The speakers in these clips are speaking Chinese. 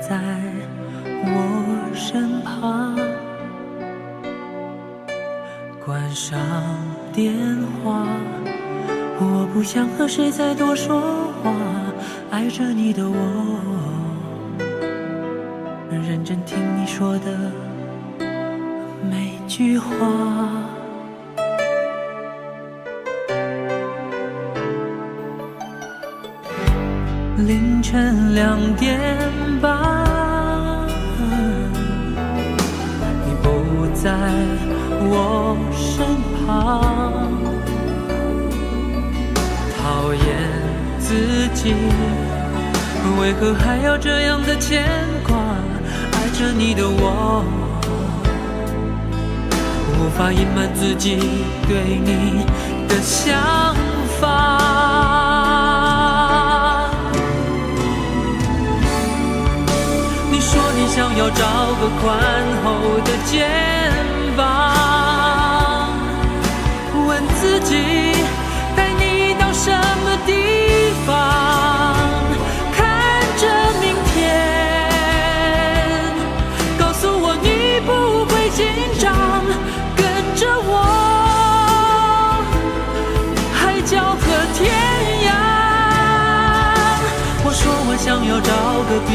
在我身旁，关上电话，我不想和谁再多说话，爱着你的我，认真听你说的每句话。凌晨2点半，你不在我身旁，讨厌自己，为何还要这样的牵挂？爱着你的我，无法隐瞒自己对你的想法。你说你想要找个宽厚的肩膀，问自己带你到什么地方，看着明天，告诉我你不会紧张，跟着我海角和天涯。我说我想要找个避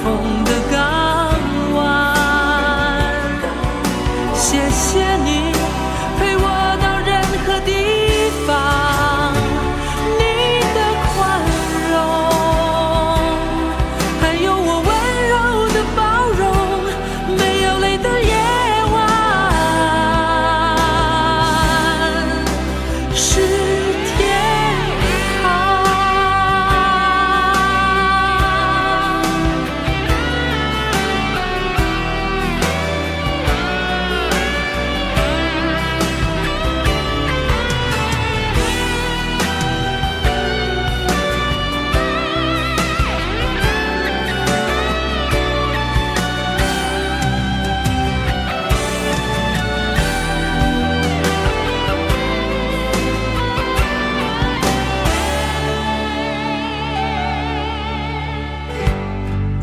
风的港湾，谢谢你陪我到任何地方，你的宽容，还有我温柔的包容，没有泪的夜晚是天堂。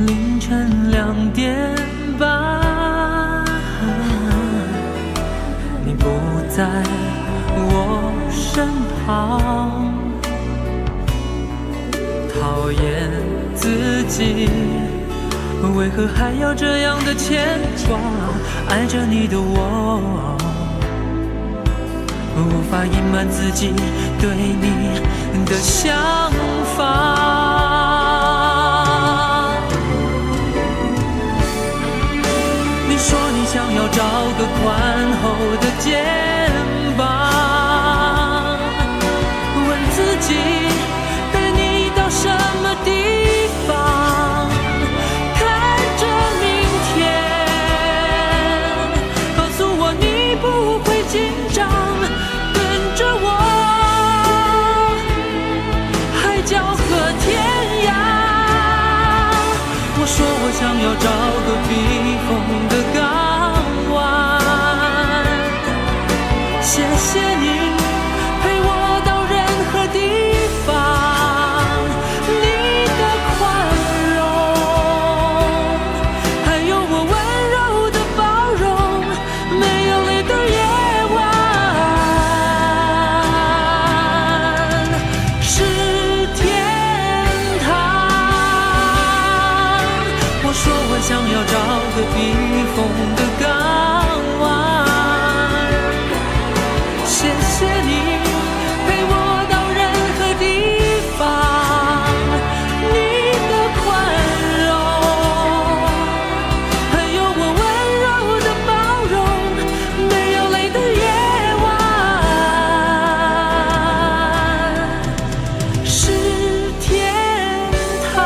凌晨2点半，你不在我身旁，讨厌自己，为何还要这样的牵挂？爱着你的我，无法隐瞒自己对你的想法。你说你想要找个宽厚的肩膀，问自己带你到什么地方，看着明天，告诉我你不会紧张，跟着我海角和天涯。我说我想要找个避风的港湾，谢谢你陪我到任何地方，你的宽容，还有我温柔的包容，没有泪的夜晚是天堂。我说我想要找个避风的港湾，谢谢你陪我到任何地方，你的宽容，还有我温柔的包容，没有泪的夜晚是天堂。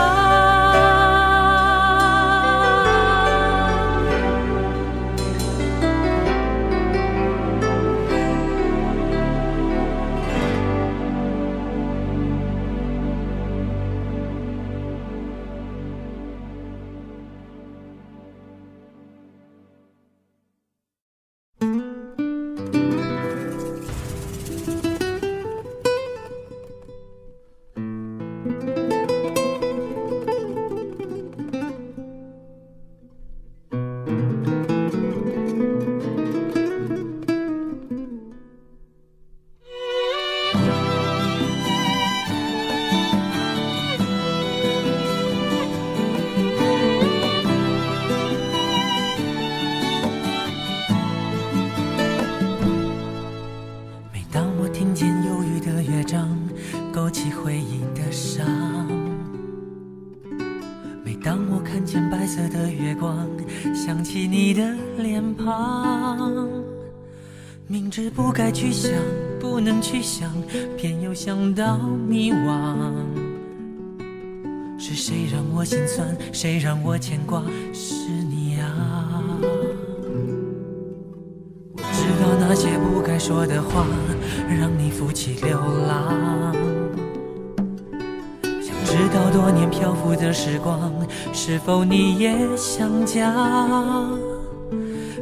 的月光，想起你的脸庞。明知不该去想，不能去想，偏又想到迷惘。是谁让我心酸，谁让我牵挂，是你啊。我知道那些不该说的话，让你负气流浪。想知道多年漂浮的时光，是否你也想家？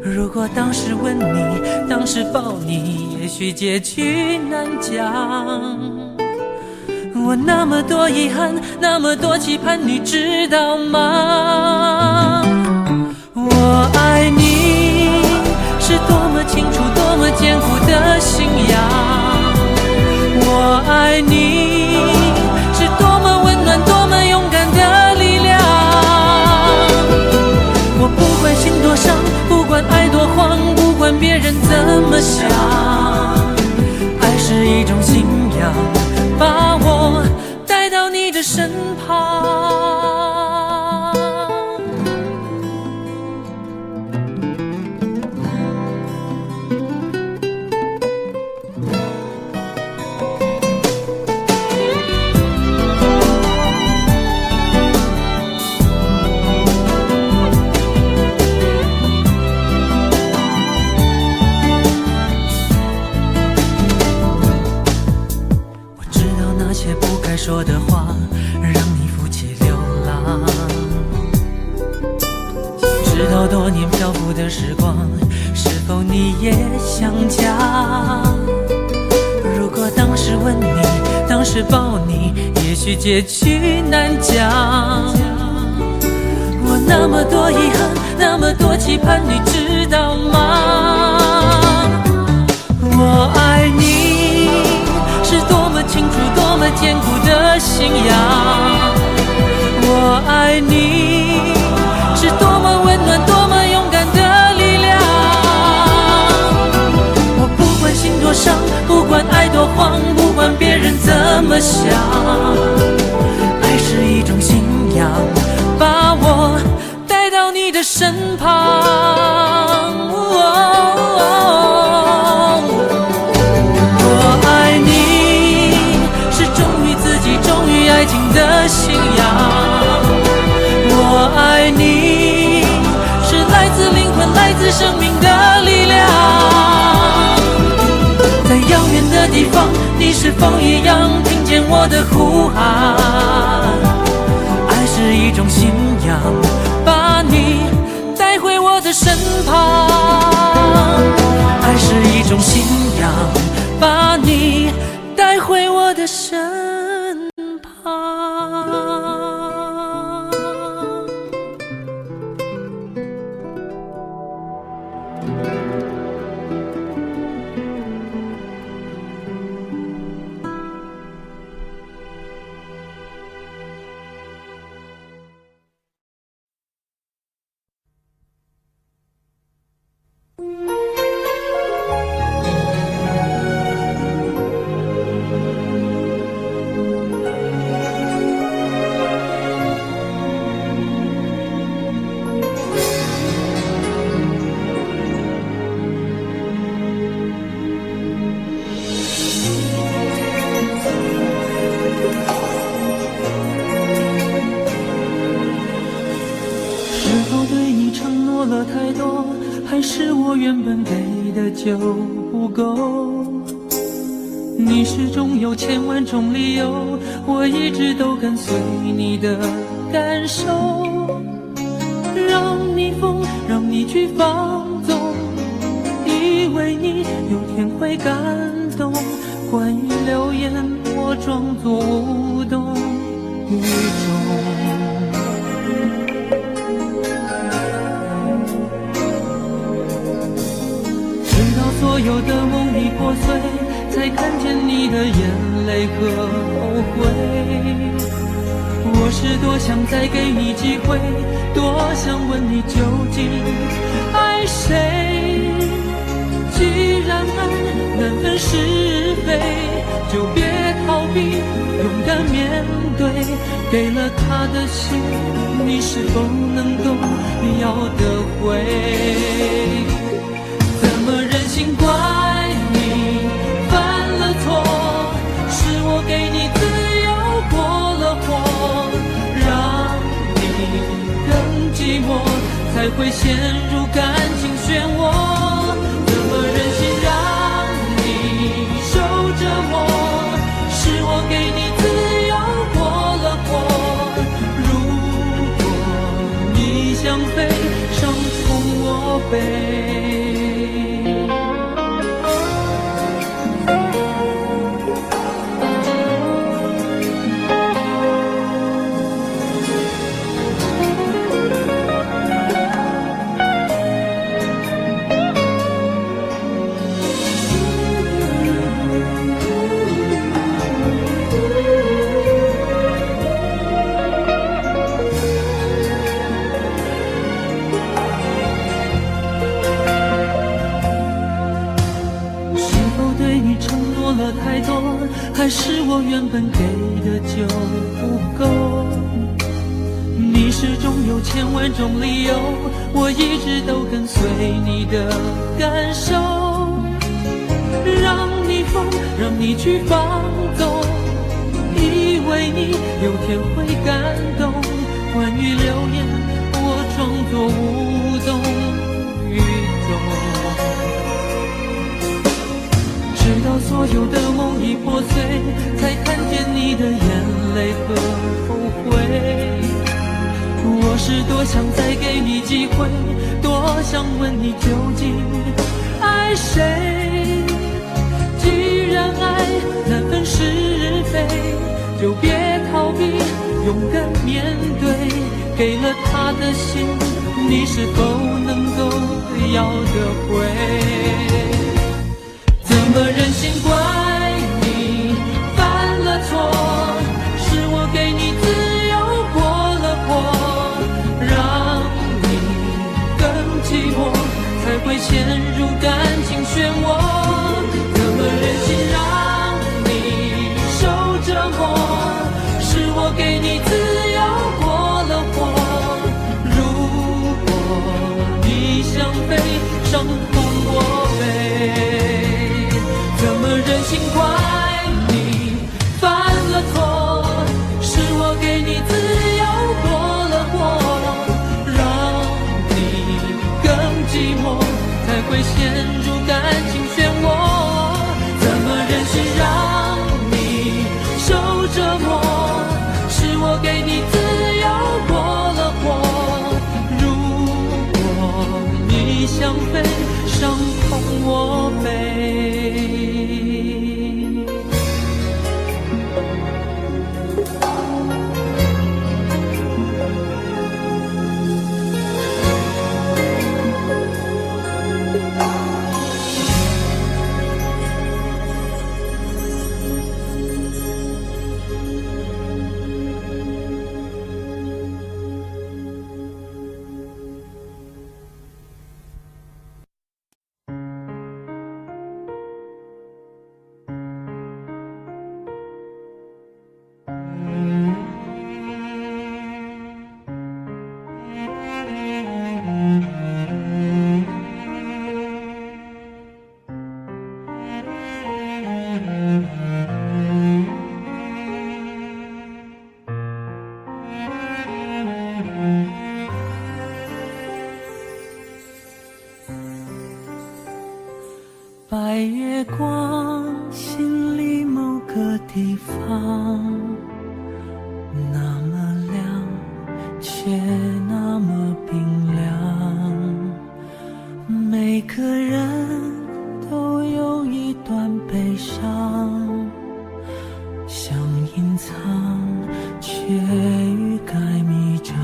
如果当时吻你，当时抱你，也许结局难讲。我那么多遗憾，那么多期盼，你知道吗？我爱你是多么清楚，多么坚固的信仰。我爱你是多么温暖，多么勇敢的力量。我不管心多伤，不管爱多慌，不管别人怎么想，爱是一种信仰，把我带到你的身旁。说的话让你负气流浪，想知道多年漂浮的时光，是否你也想家？如果当时吻你，当时抱你，也许结局难讲。我那么多遗憾，那么多期盼，你知道吗？我爱你是多么清楚，多么坚固的信仰。我爱你是多么温暖，多么勇敢的力量。我不管心多伤，不管爱多慌，不管别人怎么想，爱是一种信仰，把我带到你的身旁。爱情的信仰，我爱你是来自灵魂，来自生命的力量。在遥远的地方，你是否一样听见我的呼喊？爱是一种信仰，把你带回我的身旁。爱是一种信仰，把你带回我的身旁。还是我原本给的就不够，你始终有千万种理由，我一直都跟随你的感受，让你疯，让你去放纵，以为你有天会感动，关于流言我装作无动于衷。所有的梦已破碎，才看见你的眼泪和后悔。我是多想再给你机会，多想问你究竟爱谁。既然爱难分是非，就别逃避，勇敢面对，给了他的心，你是否能够要得回？怎么忍心怪你犯了错？是我给你自由过了火，让你更寂寞，才会陷入感情漩涡。怎么忍心让你受折磨？是我给你自由过了火。如果你想飞，伤从我背。太多，还是我原本给的就不够？你始终有千万种理由，我一直都跟随你的感受，让你疯，让你去放纵，以为你有天会感动。关于流言，我装作无动于衷。直到所有的梦已破碎，才看见你的眼泪和后悔。我是多想再给你机会，多想问你究竟爱谁。既然爱难分是非，就别逃避，勇敢面对。给了他的心，你是否能够要得回？怎么忍心怪你犯了错？是我给你自由过了火，让你更寂寞，才会陷入感情漩涡。怎么忍心让你受折磨？是我给你自由过了火。如果你想飞，伤痛我背。怎么忍心怪你犯了错？是我给你自由过了火，让你更寂寞，才会陷入感情漩涡。怎么忍心让你受折磨？是我给你自由过了火。如果你想飞，伤痛我背。白月光，心里某个地方，那么亮，却那么冰凉。每个人都有一段悲伤，想隐藏，却欲盖弥彰。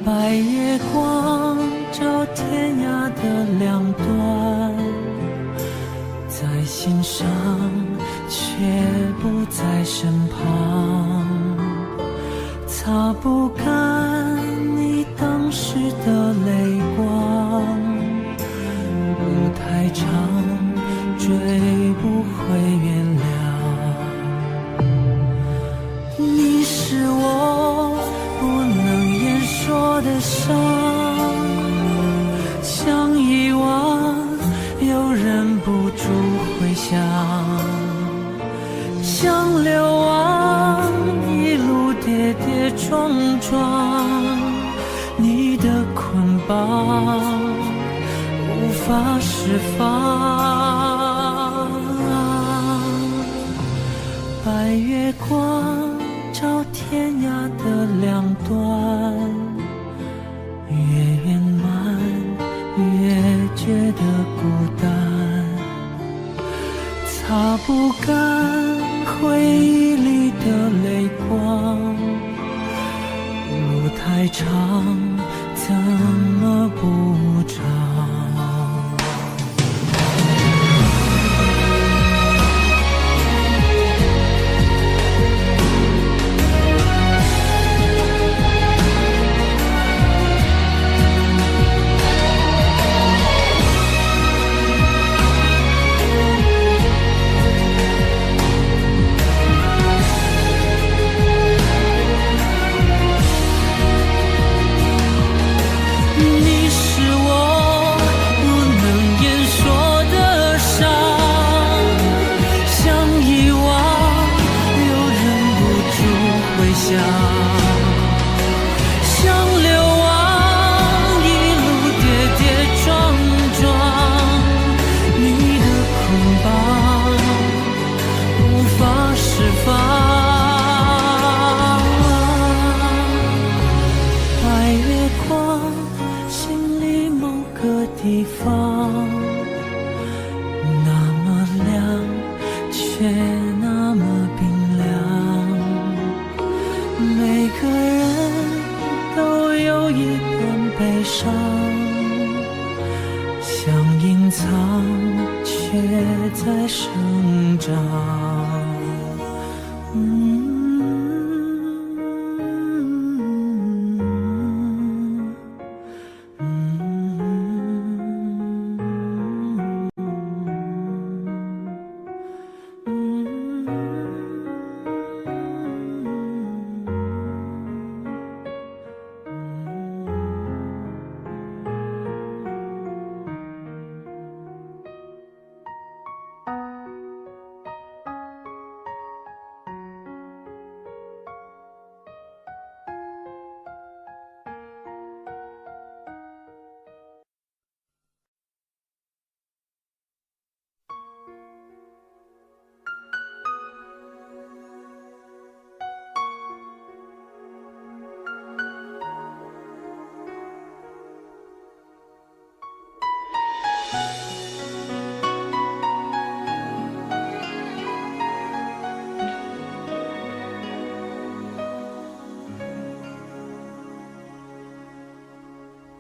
白月光照天涯的两端，在心上，却不在身旁，擦不干你当时的泪光。路太长，追不回原谅。伤，想遗忘又忍不住回想，想流亡一路跌跌撞撞，你的捆绑无法释放。白月光照天涯的两端，越圆满越觉得孤单，擦不干回忆里的泪光，路太长怎么不长。地方那么亮，却那么冰凉。每个人都有一点悲伤，想隐藏，却在生长。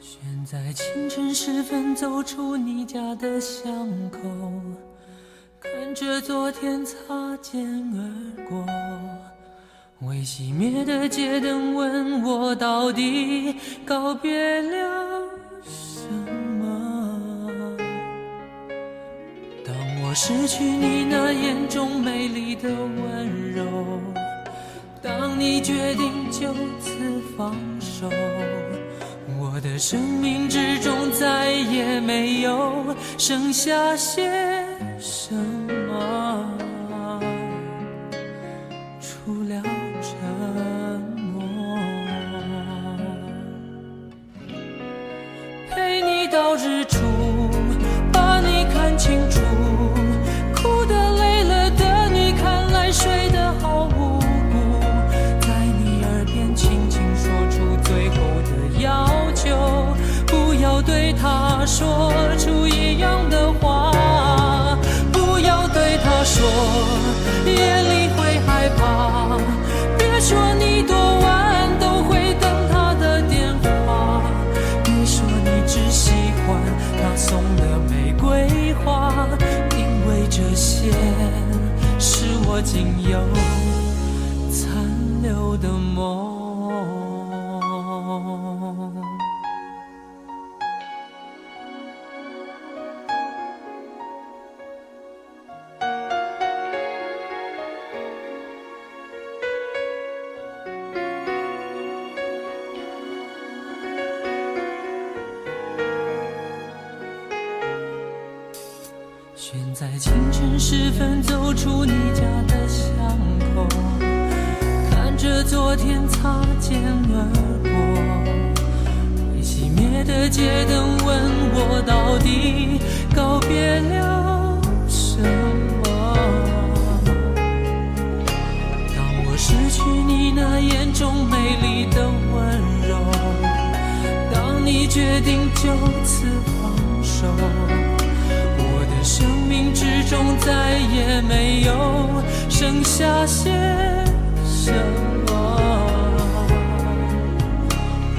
选在清晨时分走出你家的巷口，看着昨天擦肩而过，未熄灭的街灯问我到底告别了什么。当我失去你那眼中美丽的温柔，当你决定就此放手，我的生命之中再也没有剩下些什么，除了沉默。陪你到日出，把你看清楚，哭得累了的你看来睡得好无辜，在你耳边轻轻说出最后的要求，不要对他说出一样的话，不要对他说夜里会害怕，别说你多晚都会等他的电话，别说你只喜欢他送的玫瑰花，因为这些是我仅有残留的梦。选在清晨时分走出你家的巷口，看着昨天擦肩而过，未熄灭的街灯问我到底告别了什么。当我失去你那眼中美丽的温柔，当你决定就此放手，生命之中再也没有剩下些什么，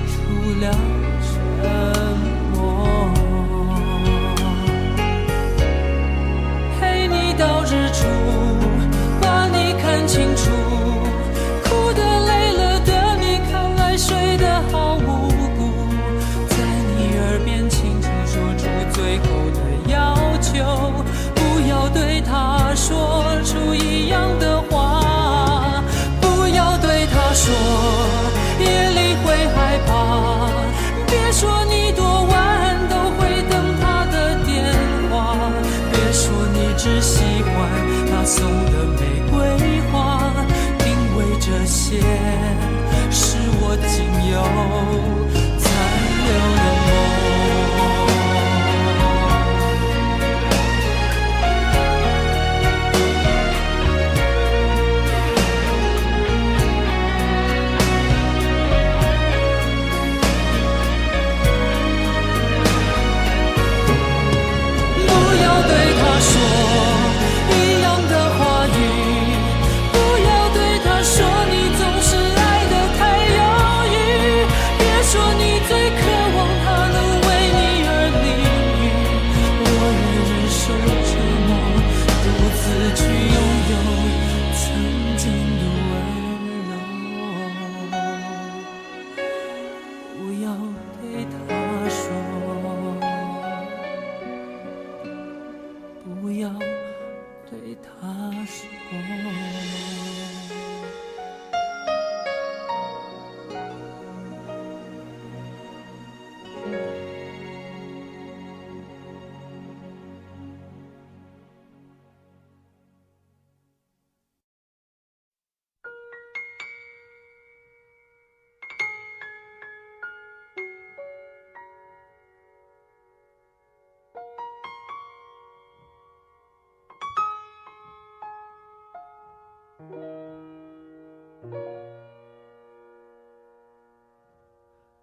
除了沉默。陪你到日出，把你看清楚，哭得累了的你看来睡得好无辜，在你耳边轻轻说出最后的要求，不要对他说出一样的话，不要对他说夜里会害怕，别说你多晚都会等他的电话，别说你只喜欢他送的玫瑰花，因为这些是我仅有残留的梦。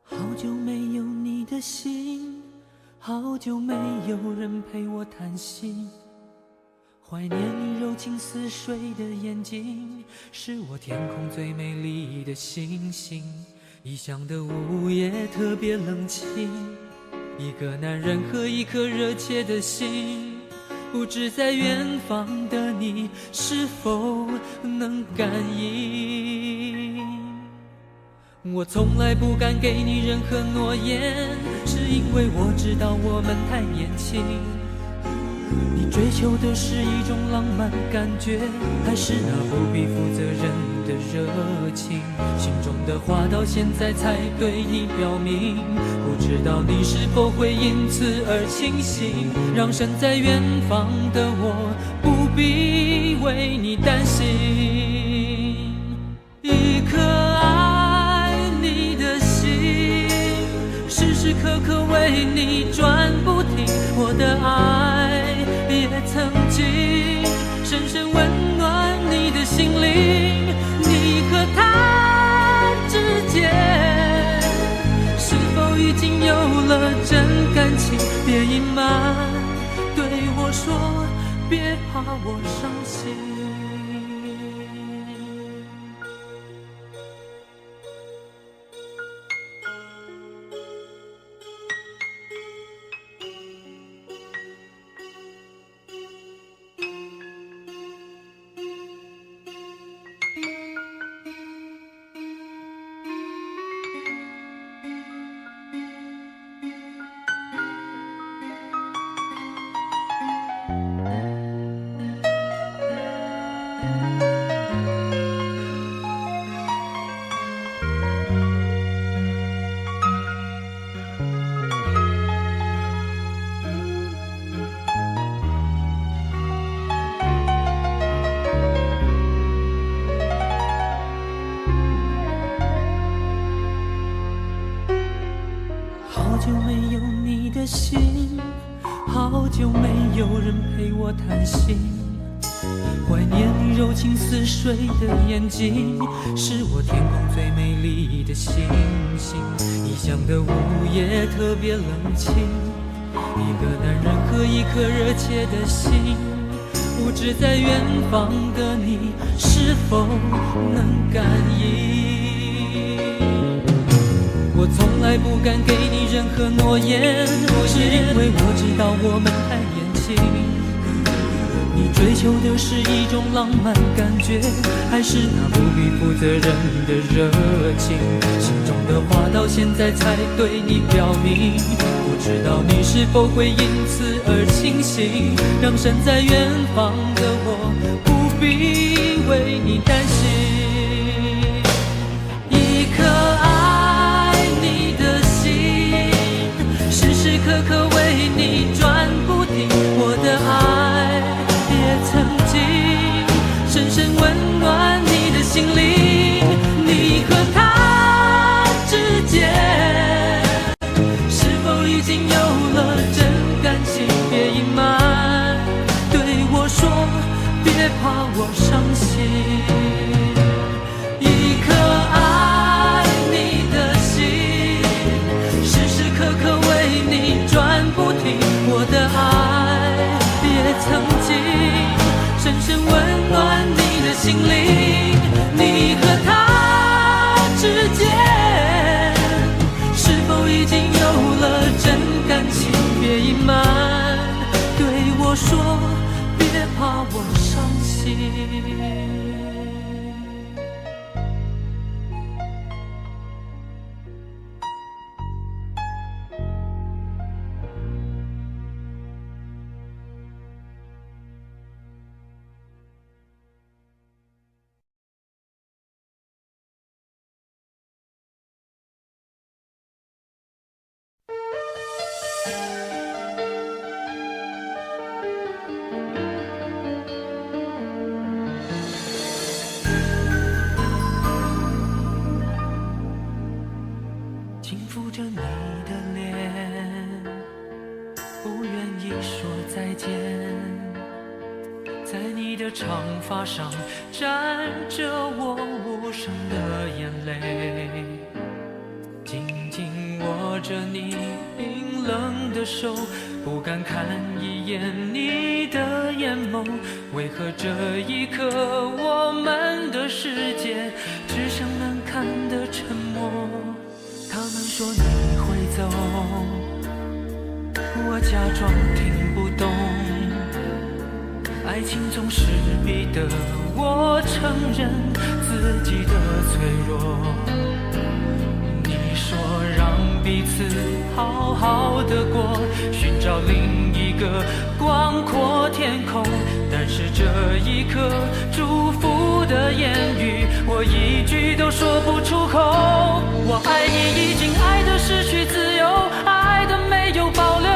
好久没有你的信，好久没有人陪我谈心，怀念你柔情似水的眼睛，是我天空最美丽的星星。异乡的午夜特别冷清，一个男人和一颗热切的心，不知在远方的你是否能感应。我从来不敢给你任何诺言，是因为我知道我们太年轻。你追求的是一种浪漫感觉，还是那不必负责任的热情？心中的话到现在才对你表明，不知道你是否会因此而清醒，让身在远方的我不必为你担心。一颗爱你的心，时时刻刻为你转不停，我的爱也曾经深深温暖你的心灵。你和他之间是否已经有了真感情？别隐瞒，对我说，别怕我伤心。久没有你的心，好久没有人陪我谈心。怀念你柔情似水的眼睛，是我天空最美丽的星星。异乡的午夜特别冷清，一个男人和一颗热切的心，不知在远方的你是否能感应。我从来不敢给你任何诺言，是因为我知道我们还年轻。你追求的是一种浪漫感觉，还是那不必负责任的热情？心中的话到现在才对你表明，不知道你是否会因此而清醒，让身在远方的我不必为你担心。一颗爱你的心，时时刻刻为你转不停，我的爱曾经深深温暖你的心灵。你和他之间是否已经有了真感情？别隐瞒，对我说，别怕我伤心。一颗爱你的心，时时刻刻为你转不停，我的爱也曾经深深温暖你的心灵。你和他之间是否已经有了真感情？别隐瞒，对我说，别怕我伤心。轻抚着你的脸，不愿意说再见，在你的长发上沾着我无声的眼泪，紧紧握着你冰冷的手，不敢看一眼你的眼眸。为何这一刻我们的世界只剩难堪的沉默？他们说你会走，我假装听不懂。爱情总是逼得我承认自己的脆弱。你说让彼此好好的过，寻找另一个广阔天空，但是这一刻祝福的言语我一句都说不出口。我爱你已经爱得失去自由，爱得没有保留，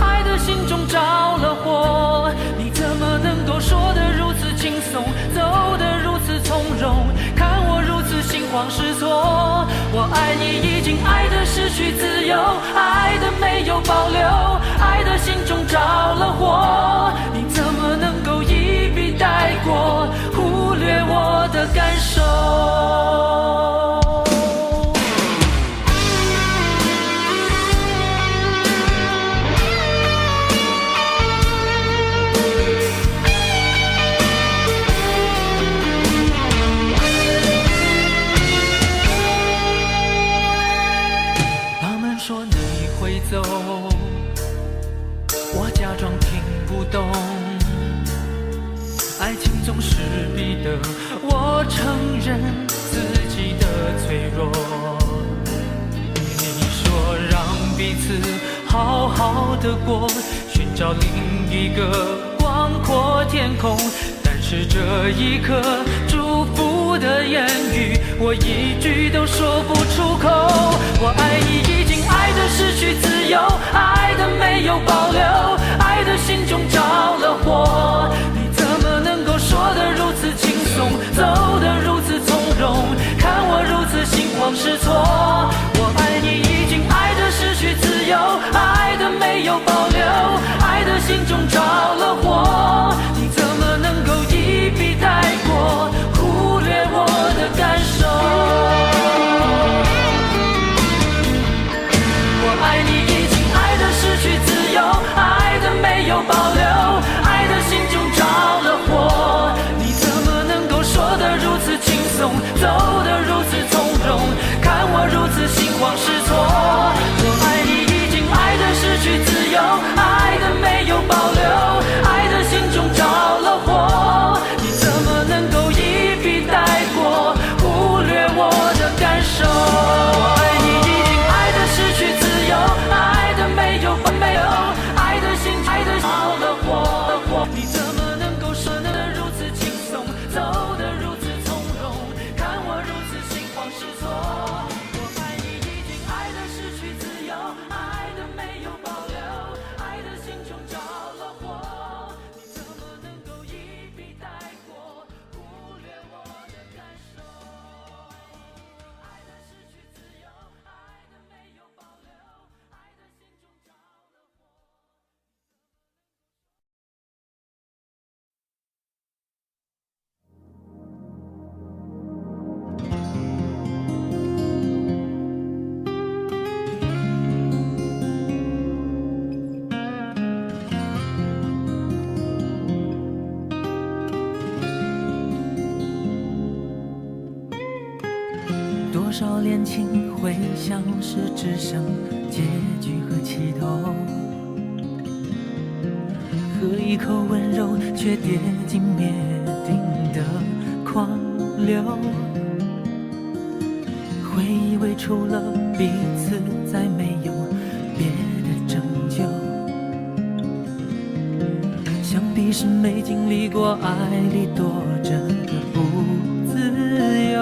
爱得心中着了火。你怎么能够说得如此轻松，走得如此从容，看我如此心慌失措。我爱你已经爱得失去自由，爱得没有保留，爱得心中着了火。你怎么能够一笔带过，忽略我的感受？走，我假装听不懂，爱情总是逼得我承认自己的脆弱。你说让彼此好好的过，寻找另一个广阔天空，但是这一刻祝福的言语我一句都说不出口。我爱你已经爱得失去自由，爱得没有保留，爱得心中着了火。你怎么能够说得如此轻松，走得如此从容，看我如此心慌失措。我爱你已经爱得失去自由，少恋情会像是只剩结局和起头，喝一口温柔却跌进灭顶的狂流，会以为除了彼此再没有别的拯救，想必是没经历过爱里躲着的不自由。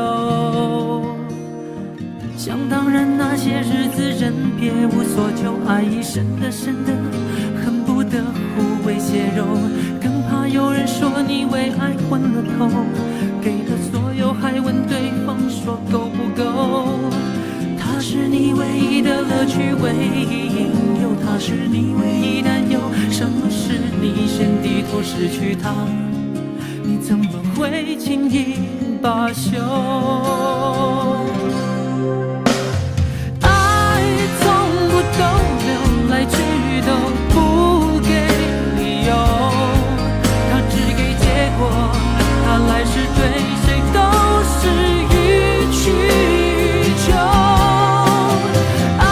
想当然那些日子人别无所求，爱已深的深的恨不得互为血肉，更怕有人说你为爱昏了头，给了所有还问对方说够不够。他是你唯一的乐趣，唯一引诱，他是你唯一担忧，什么事你先低头失去他，你怎么会轻易罢休？逗留来去都不给理由，他只给结果，他来时对谁都是予取予求。爱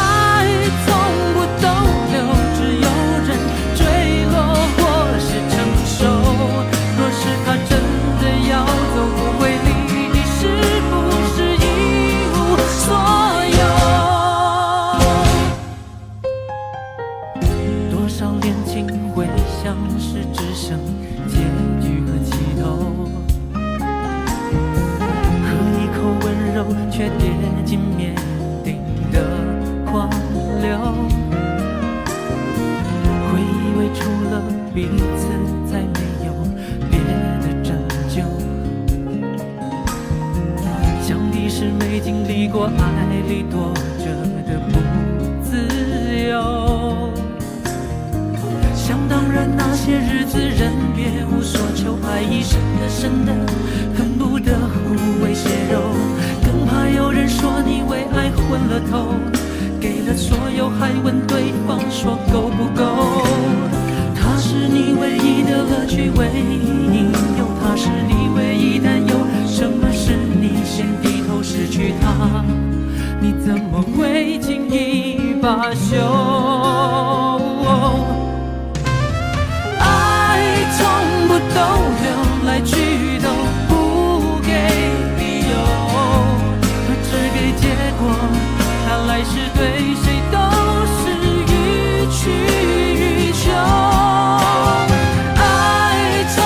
从不逗留，只有人坠落或是承受。若是他真的要走，不会理你是不是一无所有。多少恋情会像是只剩结局和起头，喝一口温柔却跌进灭顶的狂流，会以为除了彼此再没有别的拯救，想必是没经历过爱里躲着的不自由。想当然那些日子人别无所求，爱已深的深的恨不得互为血肉，更怕有人说你为爱昏了头，给了所有还问对方说够不够。他是你唯一的乐趣，唯一引诱，他是你唯一担忧，什么事你先低头失去他，你怎么会轻易罢休？从不逗留，来去都不给理由，他只给结果，他来时对谁都是予取予求。爱从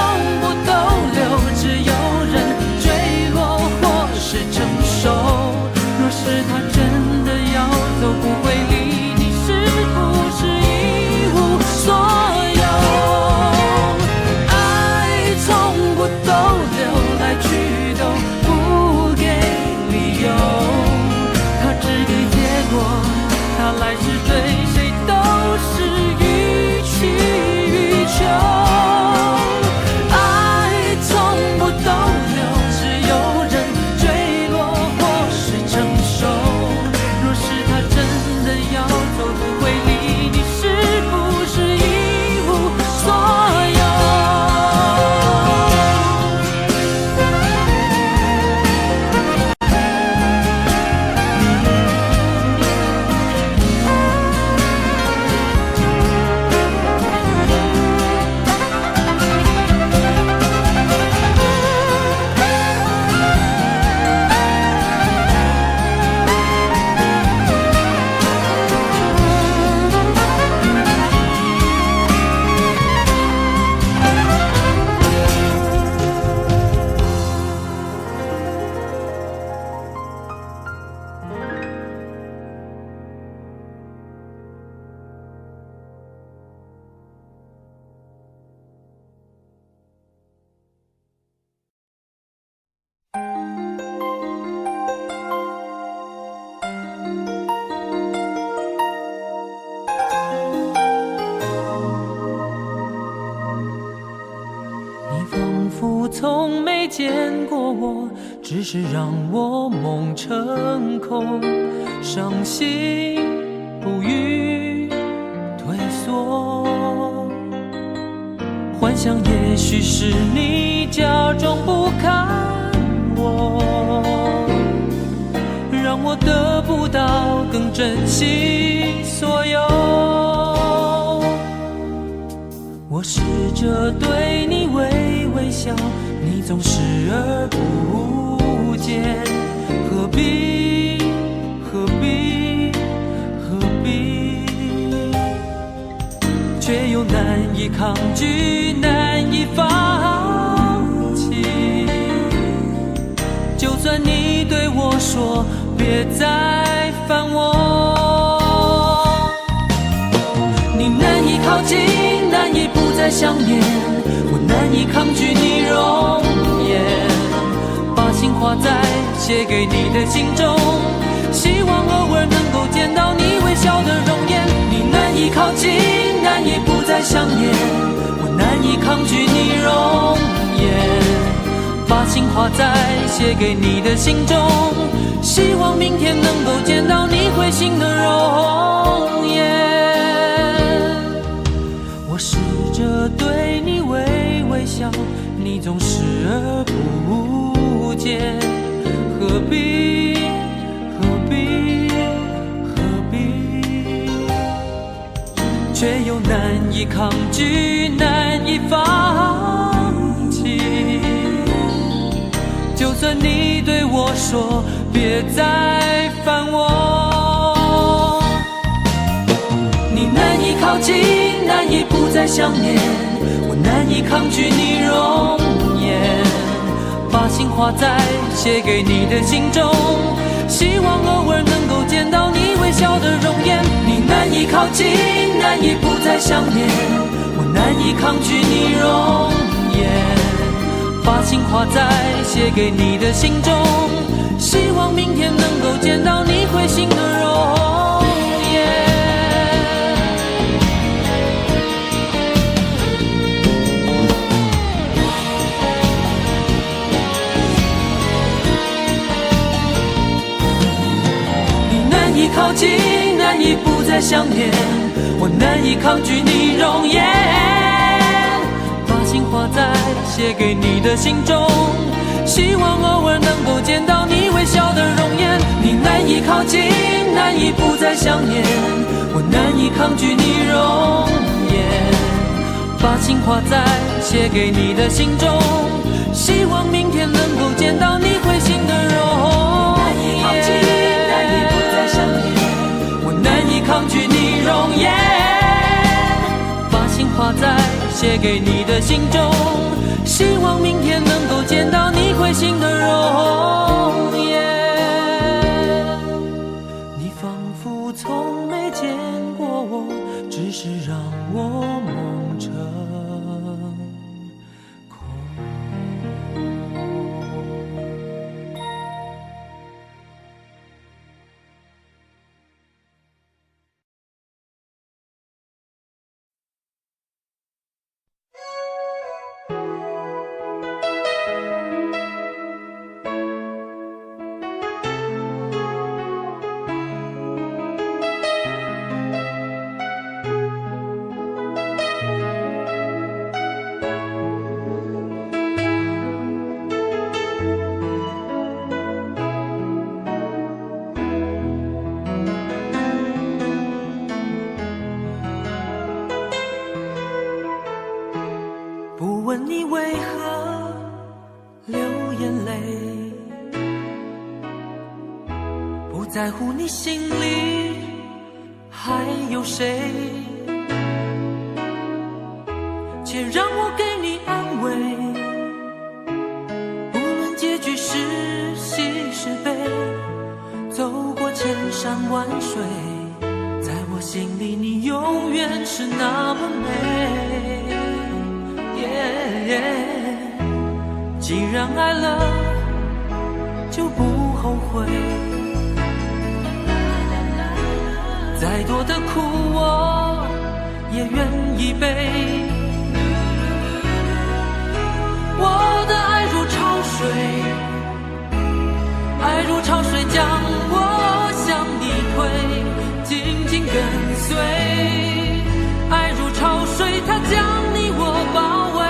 不逗留，只有人坠落或是承受。若是他真的要走，不会理你是不是一无所有。不逗留，来去都不给理由，他只给结果，他来时对谁都是予取予求。爱从不逗留，只有人坠落或是承受。若是他真的要走，不会理你是不是一无所有。从没见过我，只是让我梦成空，伤心不语退缩，幻想也许是你假装不看我，让我得不到更珍惜所有。我试着对你微微笑，你总视而不见，何必何必何必，却又难以抗拒，难以放弃。就算你对我说别再烦我，你难以靠近，难以不再想念，我难以抗拒你容颜，把心画在写给你的信中，希望偶尔能够见到你微笑的容颜。你难以靠近，难以不再想念，我难以抗拒你容颜，把心画在写给你的信中，希望明天能够见到你会心的容颜。我试着对你微微笑，你总视而不见，何必何必何必，却又难以抗拒，难以放弃。就算你对我说别再烦我，你难以靠近，难以不再想念，我难以抗拒你容颜，把心画在写给你的信中，希望偶尔能够见到你微笑的容颜。你难以靠近，难以不再想念，我难以抗拒你容颜，把心画在写给你的信中，希望明天能够见到你会心的容颜。你难以靠近，难以不再想念，我难以抗拒你容颜，把心画在写给你的信中，希望偶尔能够见到你微笑的容颜。你难以靠近，难以不再想念，我难以抗拒你容颜，把心画在写给你的信中，希望明天能够见到你会心的容颜。难以靠近，难以不再想念，我难以抗拒你容颜，把心画在写给你的信中，希望明天能够见到你会心的容颜。你仿佛从没见过我，只是让我梦成空。不问你为何流眼泪，不在乎你心里还有谁，且让我给你安慰。不论结局是喜是悲，走过千山万水，在我心里你永远是那么美。既然爱了就不后悔，再多的苦我也愿意背。我的爱如潮水，爱如潮水将我向你推，紧紧跟随。爱如潮水，它将你我包围。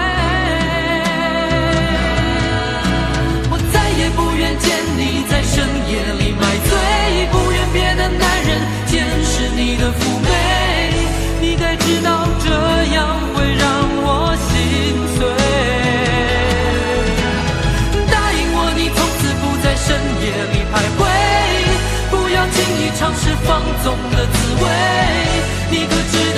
我再也不愿见你在深夜里买醉，是放纵的滋味，你可知